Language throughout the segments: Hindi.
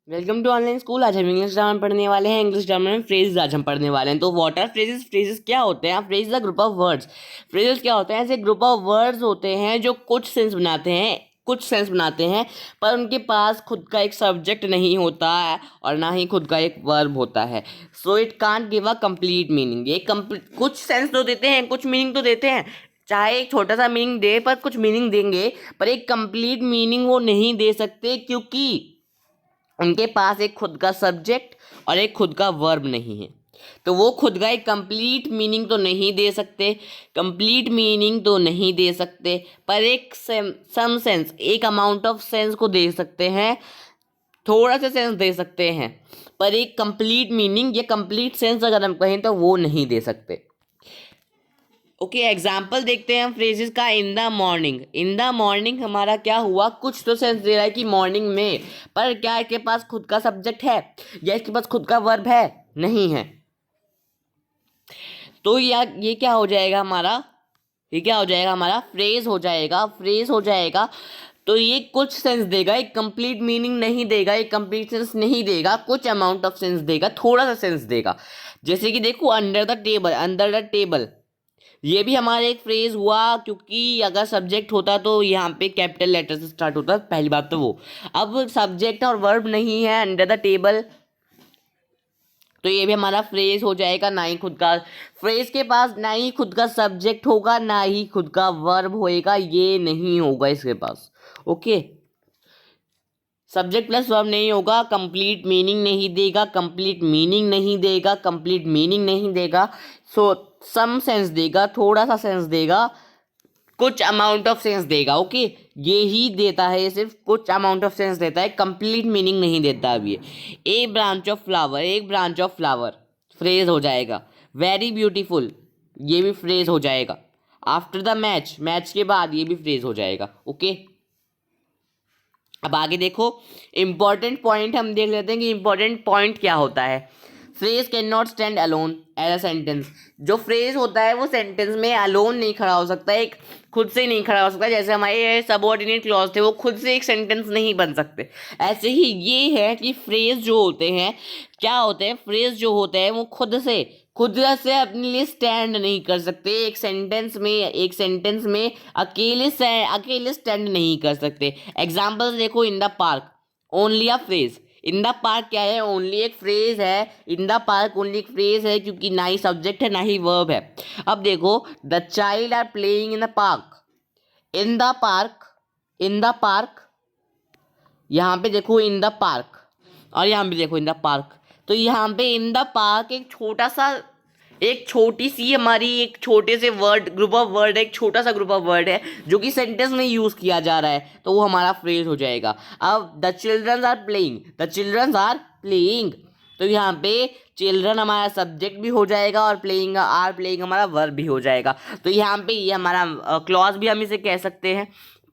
Welcome to online school. आज हम इंग्लिश ग्रामर पढ़ने वाले हैं। इंग्लिश ग्रामर में फ्रेजेस आज हम पढ़ने वाले हैं। तो व्हाट आर फ्रेजेस? फ्रेजेस क्या होते हैं? Phrases a group of words. Phrases क्या होते हैं? ऐसे ग्रुप ऑफ वर्ड्स होते हैं जो कुछ सेंस बनाते हैं पर उनके पास खुद का एक सब्जेक्ट नहीं होता है और ना ही खुद का एक वर्ब होता है। So it can't give a complete meaning. ये कुछ सेंस तो देते हैं, कुछ मीनिंग तो देते हैं, चाहे एक छोटा सा मीनिंग दे, पर कुछ मीनिंग देंगे, पर एक कंप्लीट मीनिंग वो नहीं दे सकते क्योंकि उनके पास एक खुद का सब्जेक्ट और एक खुद का वर्ब नहीं है। तो वो खुद का एक कंप्लीट मीनिंग तो नहीं दे सकते, पर एक सम सेंस, एक अमाउंट ऑफ सेंस को दे सकते हैं, थोड़ा सा सेंस दे सकते हैं, पर एक कंप्लीट मीनिंग या कंप्लीट सेंस अगर हम कहें तो वो नहीं दे सकते। ओके, एग्जाम्पल देखते हैं हम फ्रेजेस का। In the morning. In the morning हमारा क्या हुआ? कुछ तो सेंस दे रहा है कि मॉर्निंग में, पर क्या इसके पास खुद का सब्जेक्ट है या इसके पास खुद का वर्ब है? नहीं है। तो ये क्या हो जाएगा हमारा? फ्रेज हो जाएगा। तो ये कुछ सेंस देगा, एक कंप्लीट मीनिंग नहीं देगा, एक कंप्लीट सेंस नहीं देगा, कुछ अमाउंट ऑफ सेंस देगा, थोड़ा सा सेंस देगा। जैसे कि देखो, अंडर द टेबल, ये भी हमारा एक फ्रेज हुआ क्योंकि अगर सब्जेक्ट होता तो यहाँ पे कैपिटल लेटर से स्टार्ट होता। पहली बात तो वो, अब सब्जेक्ट और वर्ब नहीं है अंडर द टेबल, तो ये भी हमारा फ्रेज हो जाएगा। ना ही खुद का फ्रेज के पास ना ही खुद का सब्जेक्ट होगा, ना ही खुद का वर्ब होएगा, ये नहीं होगा इसके पास। ओके, सब्जेक्ट प्लस वर्ब नहीं होगा, कंप्लीट मीनिंग नहीं देगा। सो सम सेंस देगा, थोड़ा सा सेंस देगा, कुछ अमाउंट ऑफ सेंस देगा। ओके, ये ही देता है, सिर्फ कुछ अमाउंट ऑफ सेंस देता है, कंप्लीट मीनिंग नहीं देता। अब ये एक ब्रांच ऑफ फ्लावर फ्रेज हो जाएगा। वेरी ब्यूटीफुल, ये भी फ्रेज हो जाएगा। आफ्टर द मैच के बाद ये भी फ्रेज हो जाएगा। ओके, अब आगे देखो, इंपॉर्टेंट पॉइंट हम देख लेते हैं कि इंपॉर्टेंट पॉइंट क्या होता है। Phrase can not stand alone as a sentence. जो फ्रेज होता है वो सेंटेंस में अलोन नहीं खड़ा हो सकता, एक खुद से नहीं खड़ा हो सकता। जैसे हमारे सबऑर्डिनेट क्लॉज थे, वो खुद से एक सेंटेंस नहीं बन सकते। ऐसे ही ये है कि फ्रेज जो होते हैं, क्या होते हैं? फ्रेज जो होते हैं वो खुद से अपने लिए स्टैंड नहीं कर सकते। एक सेंटेंस में अकेले स्टैंड नहीं कर सकते। एग्जाम्पल्स देखो, इन the park, only a phrase. In the park क्या है? ओनली एक फ्रेज है। इन द पार्क ओनली एक फ्रेज है क्योंकि ना ही सब्जेक्ट है ना ही वर्ब है। अब देखो, the child are playing in the park. In the park, यहाँ पे देखो इन द पार्क, और यहाँ पे देखो इन द पार्क। तो यहाँ पे इन द पार्क एक छोटी सी हमारी एक छोटे से ग्रुप ऑफ वर्ड है, एक छोटा सा ग्रुप ऑफ वर्ड है जो कि सेंटेंस में यूज किया जा रहा है, तो वो हमारा फ्रेज हो जाएगा। अब द चिल्ड्रंस आर प्लेइंग, तो यहाँ पे चिल्ड्रन हमारा सब्जेक्ट भी हो जाएगा और प्लेइंग हमारा वर्ब भी हो जाएगा। तो यहाँ पे ये हमारा क्लॉज भी हम इसे कह सकते हैं।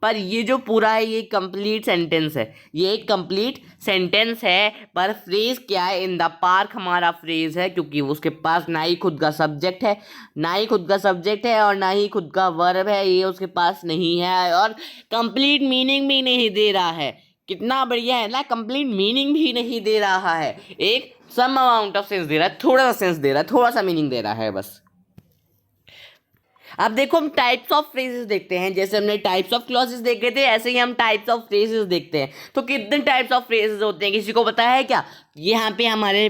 पर ये जो पूरा है ये कंप्लीट सेंटेंस है, ये एक कंप्लीट सेंटेंस है। पर फ्रेज क्या है? इन द पार्क हमारा फ्रेज है क्योंकि उसके पास ना ही खुद का सब्जेक्ट है और ना ही खुद का वर्ब है, ये उसके पास नहीं है, और कंप्लीट मीनिंग भी नहीं दे रहा है। कितना बढ़िया है ना, कंप्लीट मीनिंग भी नहीं दे रहा है, एक some amount of sense they रहा है, थोड़ा सा सेंस दे रहा है, थोड़ा सा मीनिंग दे रहा है बस। अब देखो, हम टाइप्स ऑफ फ्रेजेस देखते हैं। जैसे हमने टाइप्स ऑफ क्लॉजेस देखे थे, ऐसे ही हम टाइप्स ऑफ फ्रेजेस देखते हैं। तो कितने टाइप्स ऑफ फ्रेजेस होते हैं, किसी को पता है क्या? यहाँ पे हमारे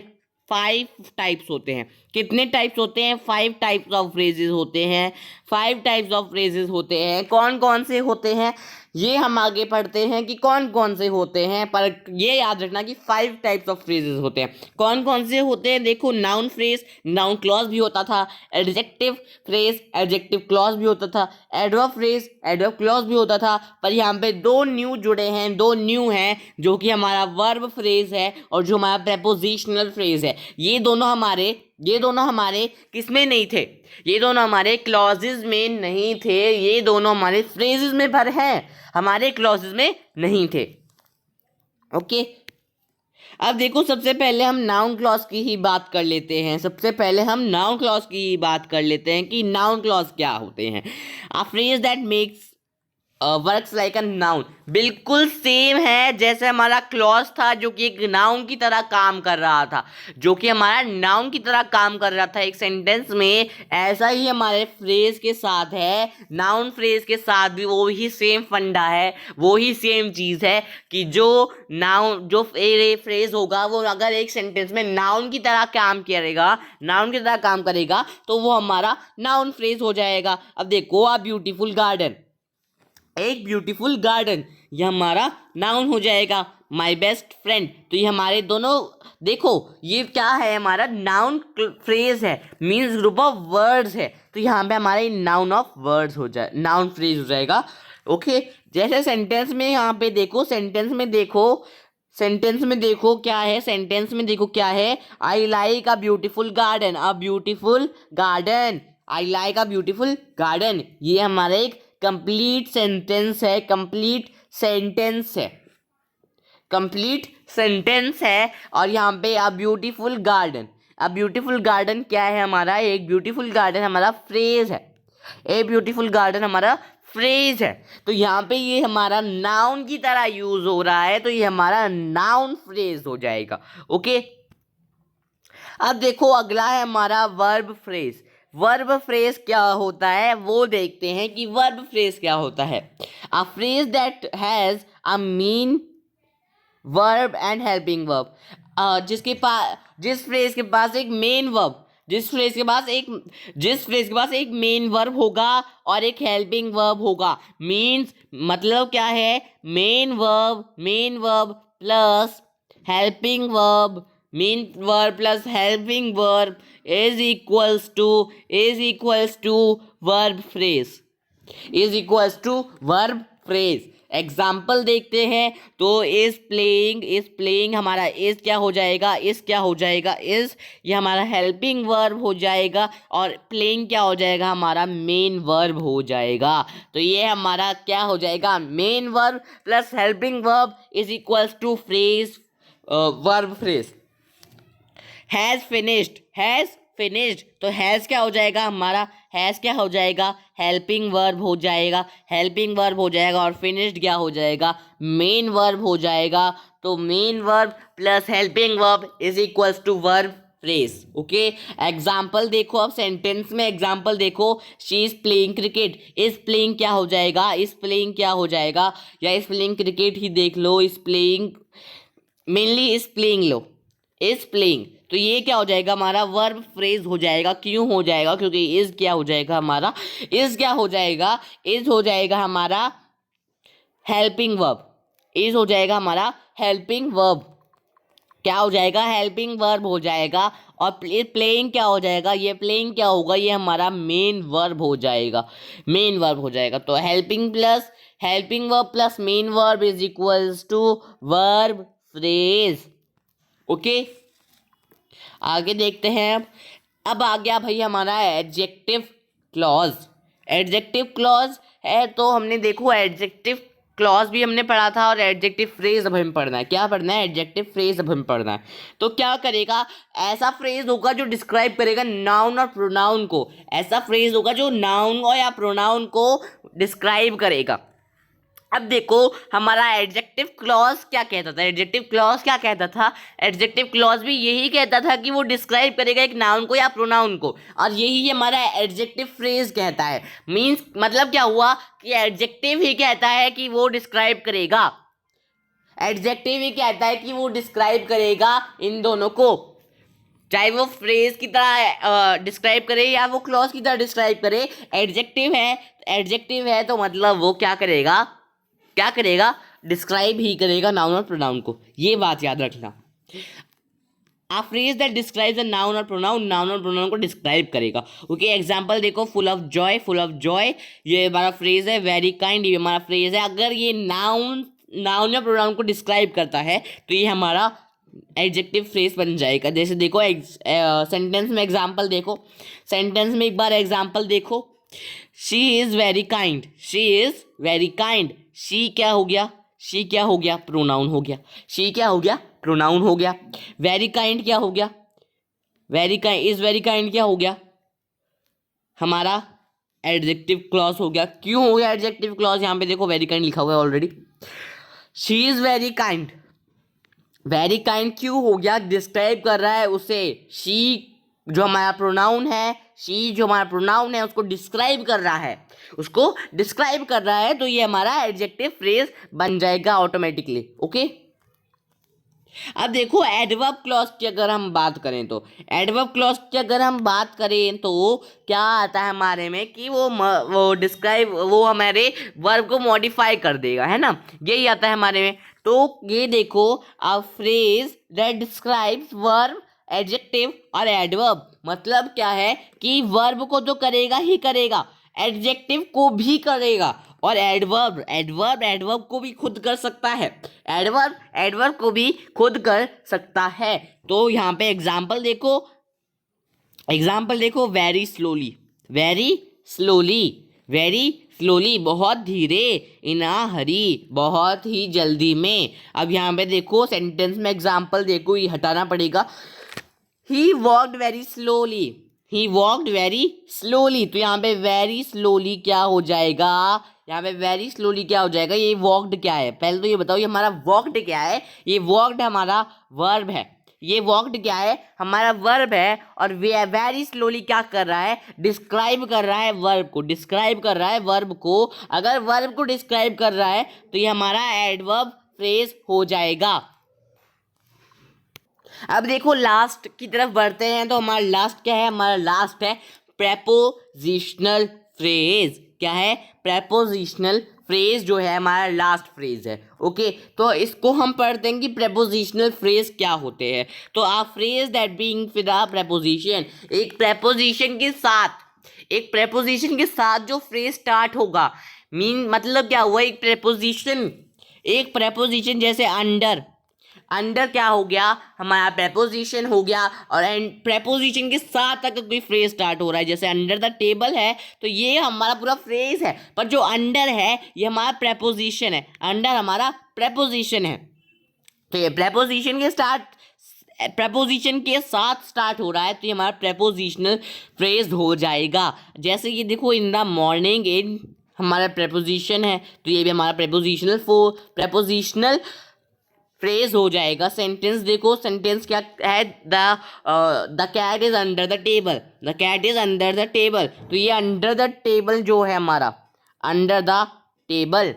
5 टाइप्स होते हैं। कितने टाइप्स होते हैं? 5 टाइप्स ऑफ फ्रेजेस होते हैं। 5 टाइप्स ऑफ फ्रेजेस होते हैं। कौन कौन से होते हैं ये हम आगे पढ़ते हैं कि कौन कौन से होते हैं, पर ये याद रखना कि 5 टाइप्स ऑफ फ्रेजेस होते हैं। कौन कौन से होते हैं? देखो, नाउन फ्रेज, नाउन क्लॉज भी होता था। एडजेक्टिव फ्रेज, एडजेक्टिव क्लॉज भी होता था। एडवर्ब फ्रेज, एडवर्ब क्लॉज भी होता था। पर यहाँ पे दो न्यू हैं जो कि हमारा वर्ब फ्रेज है और जो हमारा प्रेपोजिशनल फ्रेज है। ये दोनों हमारे किसमें नहीं थे? ये दोनों हमारे क्लॉजेज में नहीं थे, ये दोनों हमारे फ्रेजेस में भर हैं, हमारे क्लॉजेज में नहीं थे। ओके, अब देखो, सबसे पहले हम नाउन क्लॉज की ही बात कर लेते हैं कि नाउन क्लॉज क्या होते हैं। A phrase that makes works like a noun, बिल्कुल सेम है जैसे हमारा क्लॉज था जो कि एक नाउन की तरह काम कर रहा था, जो कि हमारा नाउन की तरह काम कर रहा था एक सेंटेंस में, ऐसा ही हमारे फ्रेज के साथ है, नाउन फ्रेज के साथ भी वो ही सेम फंडा है, वो ही सेम चीज़ है कि जो नाउन जो फ्रेज होगा वो अगर एक सेंटेंस में नाउन की तरह काम करेगा, नाउन की तरह काम करेगा तो वो हमारा नाउन फ्रेज हो जाएगा। अब देखो अ ब्यूटीफुल गार्डन, एक ब्यूटीफुल गार्डन, ये हमारा नाउन हो जाएगा। माई बेस्ट फ्रेंड, तो ये हमारे दोनों, देखो ये क्या है, हमारा नाउन फ्रेज है, मीन्स ग्रुप ऑफ वर्ड्स है, तो यहाँ पे हमारे नाउन ऑफ वर्ड्स हो जाए, नाउन फ्रेज हो जाएगा। ओके, जैसे सेंटेंस में यहाँ पे देखो, सेंटेंस में देखो, सेंटेंस में देखो क्या है, सेंटेंस में देखो क्या है, I like a beautiful garden, a beautiful garden, I like a beautiful garden, ये हमारा एक कंप्लीट सेंटेंस है, कंप्लीट सेंटेंस है, कंप्लीट सेंटेंस है। और यहाँ पे a beautiful garden, a beautiful garden क्या है हमारा, एक ब्यूटीफुल गार्डन हमारा फ्रेज है, ए ब्यूटीफुल गार्डन हमारा फ्रेज है, तो यहाँ पे ये हमारा नाउन की तरह यूज हो रहा है, तो ये हमारा नाउन फ्रेज हो जाएगा। ओके, अब देखो अगला है हमारा वर्ब फ्रेज। वर्ब फ्रेज क्या होता है वो देखते हैं कि वर्ब फ्रेज क्या होता है। A phrase that has a mean verb and helping verb, जिसके पास, जिस फ्रेज के पास एक मेन वर्ब, जिस फ्रेज के पास एक मेन वर्ब होगा और एक हेल्पिंग वर्ब होगा, मीन्स मतलब क्या है, main verb plus helping verb, main verb plus helping verb is equals to verb phrase, is equals to verb phrase. Example देखते हैं, तो इज प्लेइंग हमारा इज क्या हो जाएगा, इज क्या हो जाएगा, इज ये हमारा हेल्पिंग वर्ब हो जाएगा, और प्लेइंग क्या हो जाएगा, हमारा मेन वर्ब हो जाएगा। तो ये हमारा क्या हो जाएगा, main verb plus helping verb is equals to phrase, verb phrase. Has finished, तो हैज़ क्या हो जाएगा हमारा, हैज़ क्या हो जाएगा, हेल्पिंग वर्ब हो जाएगा, हेल्पिंग वर्ब हो जाएगा, और फिनिश्ड क्या हो जाएगा, मेन वर्ब हो जाएगा। तो main verb plus helping verb is equals to verb phrase. Okay, example देखो, अब सेंटेंस में एग्जाम्पल देखो, she is playing cricket, is playing क्या हो जाएगा, इज प्लेइंग क्या हो जाएगा, या इज प्लेइंग क्रिकेट ही देख लो, is playing, mainly is playing लो, इज प्लेइंग, तो ये क्या हो जाएगा हमारा वर्ब फ्रेज हो जाएगा। क्यों हो जाएगा, क्योंकि इज क्या हो जाएगा हमारा, इज क्या हो जाएगा, इज हो जाएगा हमारा हेल्पिंग वर्ब, इज हो जाएगा हमारा हेल्पिंग वर्ब, क्या हो जाएगा, हेल्पिंग वर्ब हो जाएगा। और प्लेइंग क्या हो जाएगा, ये प्लेइंग क्या होगा, ये हमारा मेन वर्ब हो जाएगा, मेन वर्ब हो जाएगा। तो helping verb plus main verb is equals to verb phrase. Okay, आगे देखते हैं। अब आ गया भाई हमारा एडजेक्टिव क्लॉज। एडजेक्टिव क्लॉज है, तो हमने देखो एडजेक्टिव क्लॉज भी हमने पढ़ा था, और एडजेक्टिव फ्रेज अब हमें पढ़ना है। क्या पढ़ना है, एडजेक्टिव फ्रेज अब हमें पढ़ना है। तो क्या करेगा, ऐसा फ्रेज होगा जो डिस्क्राइब करेगा नाउन और प्रोनाउन को, ऐसा फ्रेज होगा जो नाउन और या प्रोनाउन को डिस्क्राइब करेगा। अब देखो हमारा एडजेक्टिव क्लॉज क्या कहता था, एडजेक्टिव क्लॉज क्या कहता था, एडजेक्टिव क्लॉज भी यही कहता था कि वो डिस्क्राइब करेगा एक नाउन को या प्रोनाउन को, और यही हमारा एडजेक्टिव फ्रेज कहता है। मींस मतलब क्या हुआ कि एडजेक्टिव ही कहता है कि वो डिस्क्राइब करेगा, एडजेक्टिव ही कहता है कि वो डिस्क्राइब करेगा इन दोनों को, चाहे वो फ्रेज की तरह डिस्क्राइब करे या वो क्लॉज की तरह डिस्क्राइब करे, एडजेक्टिव है तो मतलब वो क्या करेगा, क्या करेगा, डिस्क्राइब ही करेगा नाउन और प्रोनाउन को, ये बात याद रखना। A phrase that describes a noun और प्रोनाउन को डिस्क्राइब करेगा। ओके, एग्जांपल देखो, फुल ऑफ जॉय, ये हमारा फ्रेज है। वेरी काइंड, ये हमारा फ्रेज है। अगर ये नाउन या प्रोनाउन को डिस्क्राइब करता है तो ये हमारा एडजेक्टिव फ्रेज बन जाएगा। जैसे देखो सेंटेंस में एग्जांपल देखो, सेंटेंस में एक बार एग्जांपल देखो, she is very kind, she क्या हो गया, शी क्या हो गया, प्रोनाउन हो गया, शी क्या हो गया, प्रोनाउन हो गया। वेरी काइंड क्या हो गया, वेरी काइंड क्या हो गया हमारा एडजेक्टिव क्लॉज हो गया। क्यों हो गया एडजेक्टिव क्लॉज? यहाँ पे देखो वेरी काइंड लिखा हुआ है already. She is very kind, very kind क्यों हो गया? डिस्क्राइब कर रहा है उसे। शी जो हमारा प्रोनाउन है, शी जो हमारा प्रोनाउन है उसको डिस्क्राइब कर रहा है, उसको डिस्क्राइब कर रहा है, तो ये हमारा एडजेक्टिव फ्रेज बन जाएगा ऑटोमेटिकली। ओके, अब देखो एडवर्ब क्लॉज की अगर हम बात करें तो, एडवर्ब क्लॉज की अगर हम बात करें तो क्या आता है हमारे में कि वो डिस्क्राइब, वो हमारे वर्ब को मॉडिफाई कर देगा, है ना, यही आता है हमारे में। तो ये देखो, a phrase that describes verb, adjective और एडवर्ब, मतलब क्या है कि वर्ब को तो करेगा ही करेगा, एडजेक्टिव को भी करेगा, और एडवर्ब को भी खुद कर सकता है, एडवर्ब को भी खुद कर सकता है। तो यहाँ पे एग्जाम्पल देखो, वेरी स्लोली, वेरी स्लोली बहुत धीरे, इन अ हरी बहुत ही जल्दी में। अब यहाँ पे देखो सेंटेंस में एग्जाम्पल देखो, ये हटाना पड़ेगा। ही वॉक्ड वेरी स्लोली, ही वॉक्ड वेरी स्लोली, तो यहाँ पे वेरी स्लोली क्या हो जाएगा? यहाँ पे वेरी स्लोली क्या हो जाएगा? ये वॉक्ड क्या है? पहले तो ये बताओ, ये हमारा वॉक्ड क्या है? ये वॉक्ड हमारा वर्ब है, ये वॉक्ड क्या है? हमारा वर्ब है। और वेरी स्लोली क्या कर रहा है? डिस्क्राइब कर रहा है वर्ब को, डिस्क्राइब कर रहा है वर्ब को। अगर वर्ब को डिस्क्राइब कर रहा है तो ये हमारा एडवर्ब फ्रेज हो जाएगा। अब देखो लास्ट की तरफ बढ़ते हैं, तो हमारा लास्ट क्या है? हमारा लास्ट है प्रेपोजिशनल फ्रेज। क्या है? प्रेपोजिशनल फ्रेज जो है हमारा लास्ट फ्रेज है। ओके, तो इसको हम पढ़ते हैं कि प्रेपोजिशनल फ्रेज क्या होते हैं। तो a phrase that being with a preposition, एक प्रेपोजिशन के साथ जो फ्रेज स्टार्ट होगा, मतलब क्या हुआ? एक प्रेपोजिशन जैसे अंडर क्या हो गया? हमारा प्रेपोजिशन हो गया। और प्रेपोजिशन के साथ अगर कोई फ्रेज स्टार्ट हो रहा है, जैसे अंडर द टेबल है, तो ये हमारा पूरा फ्रेज है, पर जो अंडर है ये हमारा प्रेपोजिशन है, अंडर हमारा प्रेपोजिशन है। तो ये प्रेपोजिशन के साथ स्टार्ट हो रहा है, तो ये हमारा प्रेपोजिशनल फ्रेज हो जाएगा। जैसे कि देखो, इन द मॉर्निंग, इन हमारा प्रेपोजिशन है, तो ये भी हमारा प्रेपोजिशनल फ्रेज हो जाएगा। सेंटेंस देखो, सेंटेंस क्या है? The cat is under the table, the cat is under the table, तो ये अंडर द टेबल जो है हमारा, अंडर द टेबल,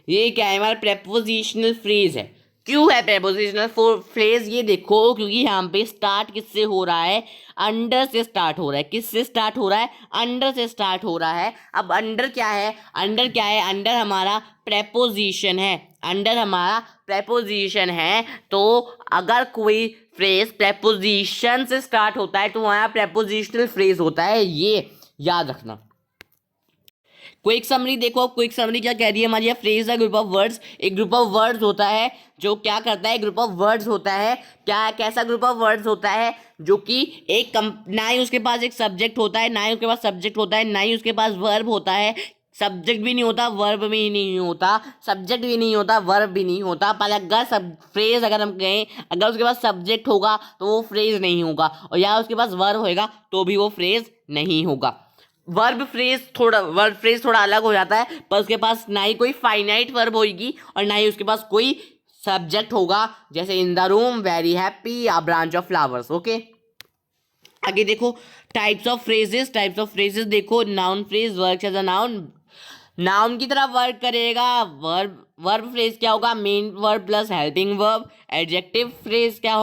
ये क्या है? हमारा प्रेपोजिशनल फ्रेज है। क्यों है प्रेपोजिशनल फ्रेज? ये देखो, क्योंकि यहाँ पे स्टार्ट किससे हो रहा है? अंडर से स्टार्ट हो रहा है। किससे स्टार्ट हो रहा है? अंडर से स्टार्ट हो रहा है। अब अंडर क्या है? अंडर हमारा प्रेपोजिशन है, अंडर हमारा प्रेपोजिशन है। तो अगर कोई फ्रेज प्रेपोजिशन से स्टार्ट होता है तो वहाँ प्रेपोजिशनल फ्रेज होता है, ये याद रखना। क्विक समरी देखो, क्विक समरी क्या कह रही है हमारी? फ्रेज है ग्रुप ऑफ वर्ड्स, एक ग्रुप ऑफ वर्ड्स होता है जो क्या करता है? ग्रुप ऑफ वर्ड्स होता है। क्या, कैसा ग्रुप ऑफ वर्ड्स होता है? जो कि ना ही उसके पास एक सब्जेक्ट होता है, ना ही उसके पास सब्जेक्ट होता है, ना ही उसके पास वर्ब होता है, सब्जेक्ट भी नहीं होता, वर्ब भी नहीं होता, सब्जेक्ट भी नहीं होता, वर्ब भी नहीं होता। पर अगर फ्रेज अगर हम कहें, अगर उसके पास सब्जेक्ट होगा तो वो फ्रेज नहीं होगा, और या उसके पास वर्ब होएगा तो भी वो फ्रेज नहीं होगा। वर्ब फ्रेज थोड़ा अलग हो जाता है, पर उसके पास ना ही कोई फाइनाइट वर्ब होगी और ना ही उसके पास कोई सब्जेक्ट होगा, जैसे in the room, very happy, या ब्रांच ऑफ फ्लावर्स। ओके, आगे देखो टाइप्स ऑफ फ्रेजेस देखो। Noun phrase works as a noun की तरह वर्क करेगा। वर्ब फ्रेज क्या होगा? Main verb plus helping verb. Adjective phrase क्या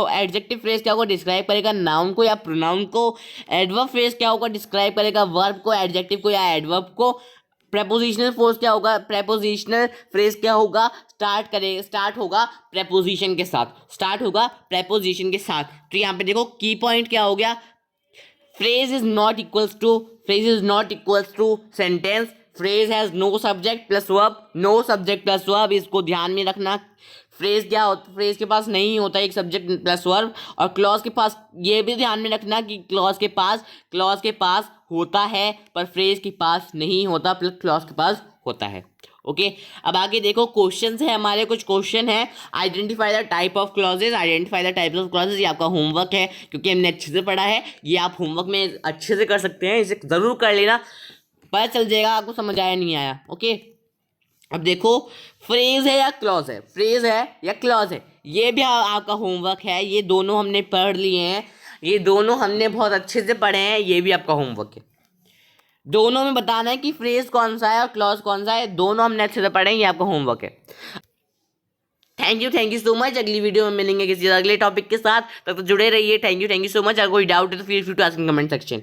होगा? डिस्क्राइब करेगा नाउन को या प्रोनाउन को। एडवर्ब फ्रेज क्या होगा? डिस्क्राइब करेगा वर्ब को, एडजेक्टिव को या एडवर्ब को। प्रेपोजिशनल फ्रेज क्या होगा? स्टार्ट होगा प्रेपोजिशन के साथ। तो यहाँ पे देखो की पॉइंट क्या हो गया? Phrase is not equals to sentence. Phrase has no subject plus verb, इसको ध्यान में रखना। फ्रेज के पास नहीं होता एक सब्जेक्ट प्लस वर्ब। और क्लॉज के पास ये भी ध्यान में रखना कि क्लॉज के पास होता है, पर फ्रेज के पास नहीं होता, प्लस क्लॉज के पास होता है। ओके अब आगे देखो क्वेश्चंस है हमारे, कुछ क्वेश्चन है। Identify the type of clauses, identify the types of clauses, ये आपका होमवर्क है क्योंकि हमने अच्छे से पढ़ा है। ये आप होमवर्क में अच्छे से कर सकते हैं, इसे ज़रूर कर लेना, पता चल जाएगा आपको समझ आया नहीं आया। ओके अब देखो फ्रेज है या क्लॉज है, फ्रेज है या क्लॉज है, ये भी आपका होमवर्क है। ये दोनों हमने पढ़ लिए हैं, ये दोनों हमने बहुत अच्छे से पढ़े हैं, ये भी आपका होमवर्क है। दोनों में बताना है कि फ्रेज कौन सा है और क्लॉज कौन सा है, दोनों हमने अच्छे से पढ़े हैं, ये आपका होमवर्क है। Thank you so much. अगली वीडियो में मिलेंगे किसी अगले टॉपिक के साथ, तब तो जुड़े रहिए। Thank you so much. अगर कोई डाउट है तो feel free to ask in comment section.